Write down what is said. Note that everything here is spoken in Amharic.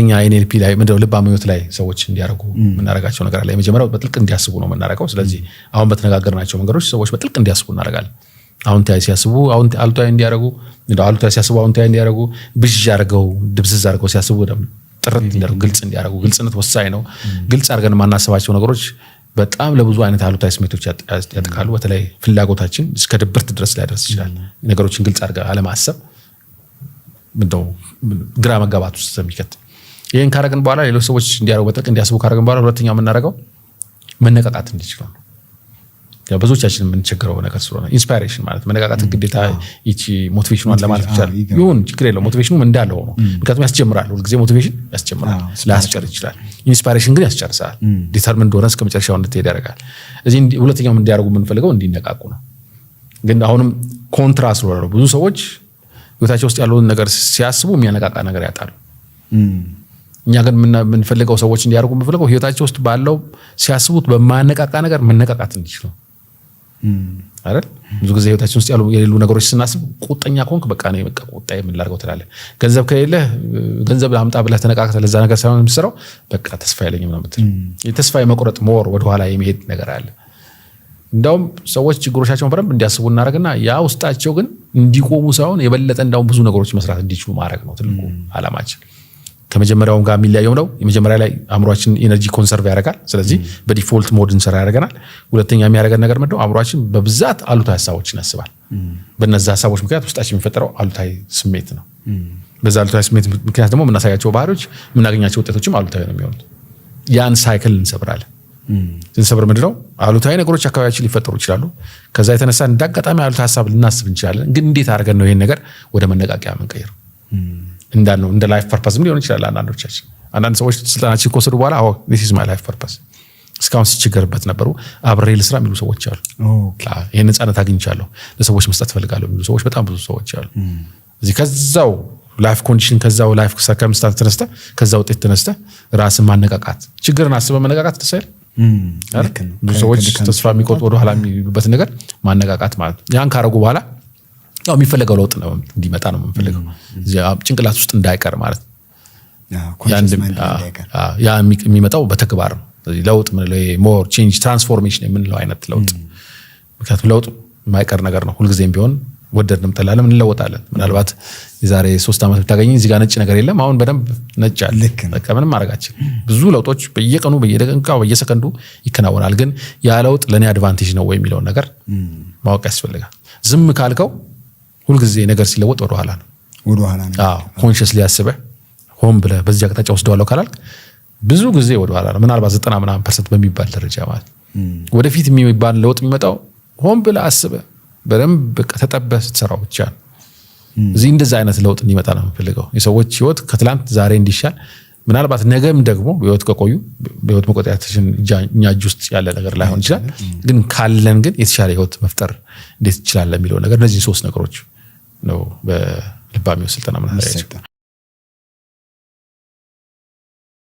እኛ NLP ላይ ምንድነው ልባም ህይወት ላይ ሰዎች እንዲያረጉ ምናረጋቸው ነገር አለ። የመጀመሪያው በጥልቅ እንዲያስቡ ነው ምናረጋው። ስለዚህ አሁን በተነጋገርናቸው መንገዶች ሰዎች በጥልቅ እንዲያስቡ እናረጋለን። አሁን ታይ ሲያስቡ አሁን አሉታዊ እንዲያረጉ እንደው አሉታዊ ሲያስቡ አሁን ታይ እንዲያረጉ ብዥ ያርገው ድብዝዝ አርገው ሲያስቡ ደግሞ ጥርት እንዲያረጉ ግልጽ እንዲያረጉ ግልጽነት ወሳኝ ነው። ግልጽ አርገን ማናስባቸው ነገሮች በጣም ለብዙ አይነት አሉታዊ ስሜቶች ያጠቃሉ። በተለይ ፍላጎታችን እስከ ድብርት ድረስ ሊያደርስ ይችላል። ነገሮችን ግልጽ አርገ አለማሰብ እንደው ግራ መጋባት ውስጥ ስለሚከት ይሄን ካረግን በኋላ ሌሎች ሰዎች እንዲያረጉ በጥልቅ እንዲያስቡ ካረግን በኋላ ሁለተኛው የምናረጋው መነቃቃት እንዲችሉ ነው። ያው ብዙዎቻችን የምንቸገረው ነገር ስለሆነ ኢንስፓይሬሽን ማለት መነቃቃት ግዴታ ይቺ ሞቲቬሽኑን ለማለት ይችላል ይሁን ችግር የለውም። ሞቲቬሽኑም እንዳለ ሆኖ ምክንያቱም ያስጀምራል። ሁሉ ጊዜ ሞቲቬሽን ያስጀምራል ላያስጨርስ ይችላል። ኢንስፓይሬሽን ግን ያስጨርሳል። ዲተርሚን እንደሆነ እስከ መጨረሻው እንድትሄድ ያደርጋል። እዚህ ሁለተኛው እንዲያረጉ የምንፈልገው እንዲነቃቁ ነው። ግን አሁንም ኮንትራስት ነው። ብዙ ሰዎች ህይወታቸው ውስጥ ያለውን ነገር ሲያስቡ የሚያነቃቃ ነገር ያጣሉ። እኛ ግን የምንፈልገው ሰዎች እንዲያርጉ የምንፈልገው ህይወታቸው ውስጥ ባለው ሲያስቡት በማነቃቃ ነገር መነቃቃት እንዲችሉ አይደል? ብዙ ጊዜ ህይወታችን ውስጥ ያሉ የሌሉ ነገሮች ስናስብ ቁጠኛ ኮንክ በቃ ነው በቃ ቁጣዬ ምን ላድርገው ትላለህ። ገንዘብ ከሌለ ገንዘብ አምጣ ብለህ ተነቃቅተህ ለዛ ነገር ሳይሆን የምትሰራው በቃ ተስፋ የለኝም ነው የምትል። የተስፋ የመቁረጥ ሞር ወደ ኋላ የሚሄድ ነገር አለ። እንደውም ሰዎች ችግሮቻቸውን በደንብ እንዲያስቡ እናደርግና ያ ውስጣቸው ግን እንዲቆሙ ሳይሆን የበለጠ እንደውም ብዙ ነገሮች መስራት እንዲችሉ ማድረግ ነው ትልቁ ዓላማችን። ከመጀመሪያው ጋር የሚለያየው ነው የመጀመሪያ ላይ አእምሮአችን ኤነርጂ ኮንሰርቭ ያደርጋል። ስለዚህ በዲፎልት ሞድ እንሰራ ያደርገናል። ሁለተኛ የሚያደርገን ነገር ምንድነው? አእምሮአችን በብዛት አሉታዊ ሐሳቦችን ያስባል። በእነዛ ሐሳቦች ምክንያት ውስጣችን የሚፈጠረው አሉታዊ ስሜት ነው። በዛ አሉታዊ ስሜት ምክንያት ደግሞ የምናሳያቸው ባህሪዎች የምናገኛቸው ውጤቶችም አሉታዊ ነው የሚሆኑት። ያን ሳይክል እንሰብራለን። ስንሰብር ምንድነው? አሉታዊ ነገሮች አካባቢያችን ሊፈጠሩ ይችላሉ። ከዛ የተነሳ እንዳጋጣሚ አሉታዊ ሐሳብ ልናስብ እንችላለን። ግን እንዴት አድርገን ነው ይሄን ነገር ወደ መነቃቂያ መንቀይረው? እንዳልነው እንደ ላይፍ ፐርፐስም ሊሆን ይችላል። አንዳንድ ሰዎች ስልጣናችን ከወሰዱ በኋላ this is my life purpose እስካሁን ሲቸገርበት ነበሩ አብሬ ልስራ የሚሉ ሰዎች አሉ። ይሄን ነፃነት አግኝቻለሁ ለሰዎች መስጠት ፈልጋለሁ የሚሉ ሰዎች በጣም ብዙ ሰዎች አሉ። እዚህ ከዛው ላይፍ ኮንዲሽን ከዛው ላይፍ ሰርከምስታንስ ተነስተ ከዛው ውጤት ተነስተ ራስን ማነቃቃት ችግርን አስበህ መነቃቃት ተሰል ብዙ ሰዎች ተስፋ የሚቆርጡ ወደ ኋላ የሚሉበት ነገር ማነቃቃት ማለት ያን ካረጉ በኋላ ያው የሚፈልገው ለውጥ ነው እንዲመጣ ነው የምንፈልገው። ጭንቅላት ውስጥ እንዳይቀር ማለት ያ የሚመጣው በተግባር ነው። ስለዚህ ለውጥ ምን ላይ ሞር ቼንጅ ትራንስፎርሜሽን የምንለው አይነት ለውጥ ምክንያቱም ለውጥ የማይቀር ነገር ነው። ሁልጊዜም ቢሆን ወደድንም ጠላንም እንለወጣለን። ምናልባት የዛሬ 3 ዓመት ብታገኝ እዚህ ጋር ነጭ ነገር የለም። አሁን በደንብ ነጭ አለ። በቃ ምንም ማድረጋችን ብዙ ለውጦች በየቀኑ በየደቂቃው በየሰከንዱ ይከናወናል። ግን ያ ለውጥ ለኔ አድቫንቴጅ ነው ወይ የሚለው ነገር ማወቅ ያስፈልጋል። ዝም ካልከው ሁልጊዜ ነገር ሲለወጥ ወደ ኋላ ነው። ኮንሺየስሊ ያስበህ ሆን ብለህ በዚህ አቅጣጫ ወስደዋለሁ ካላልክ ብዙ ጊዜ ወደ ኋላ ነው። ምናልባት 90% በሚባል ደረጃ ማለት ወደፊት የሚባል ለውጥ የሚመጣው ሆን ብለህ አስበህ በደንብ ተጠበህ ስትሰራው ብቻ ነው። እዚህ እንደዛ አይነት ለውጥ እንዲመጣ ነው የምፈልገው። የሰዎች ህይወት ከትላንት ዛሬ እንዲሻል ምናልባት ነገም ደግሞ በህይወት ከቆዩ በህይወት መቆጣያችን እኛ እጅ ውስጥ ያለ ነገር ላይሆን ይችላል። ግን ካለን ግን የተሻለ ህይወት መፍጠር እንዴት ይችላል የሚለው ነገር እነዚህ 3 ነገሮች ነው በልባም ህይወት ስልጠና ምናምን